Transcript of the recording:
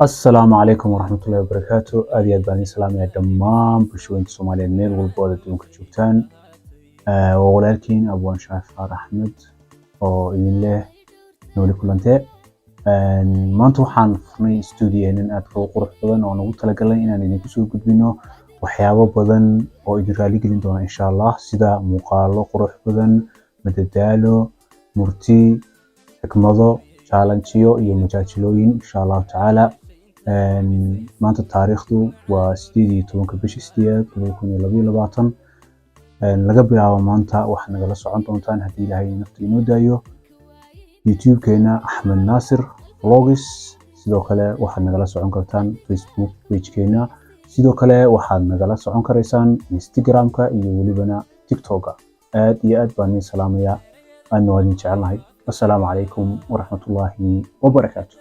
السلام عليكم ورحمة الله وبركاته. أبي أدباني سلام يا دمام بشوين سومالي الميل والبودة دون كتشوكتان وولكن أبوان شايف أحمد أو إذن له نولي كلانتي maanta waxaan furnay studio in aad ka qurux badan oo nagu talagalay inaan idinku soo gudbino waxyaabo badan oo idin raali gelin doona insha Allah sida muuqaalo qurux badan madadaalo murti xikmado challenge-yo iyo majaajilooyin insha Allah taala maanta taariikhdu waa 18 bishii 8 2022 laga bilaabo maanta waxaad nagala socon doontaan haddii Ilaahay nafta inoo daayo YouTube keena Ahmed Nasir Vlogs sidoo kale waxaad nagala socon kartaan Facebook page keena sidoo kale waxaad nagala socon karaysaan Instagram-ka iyo waliba TikTok-ka aad iyo aad baan idin salaamayaa aan wada jecelahay assalaamu calaykum waraxmatullaahi wabarakaatuh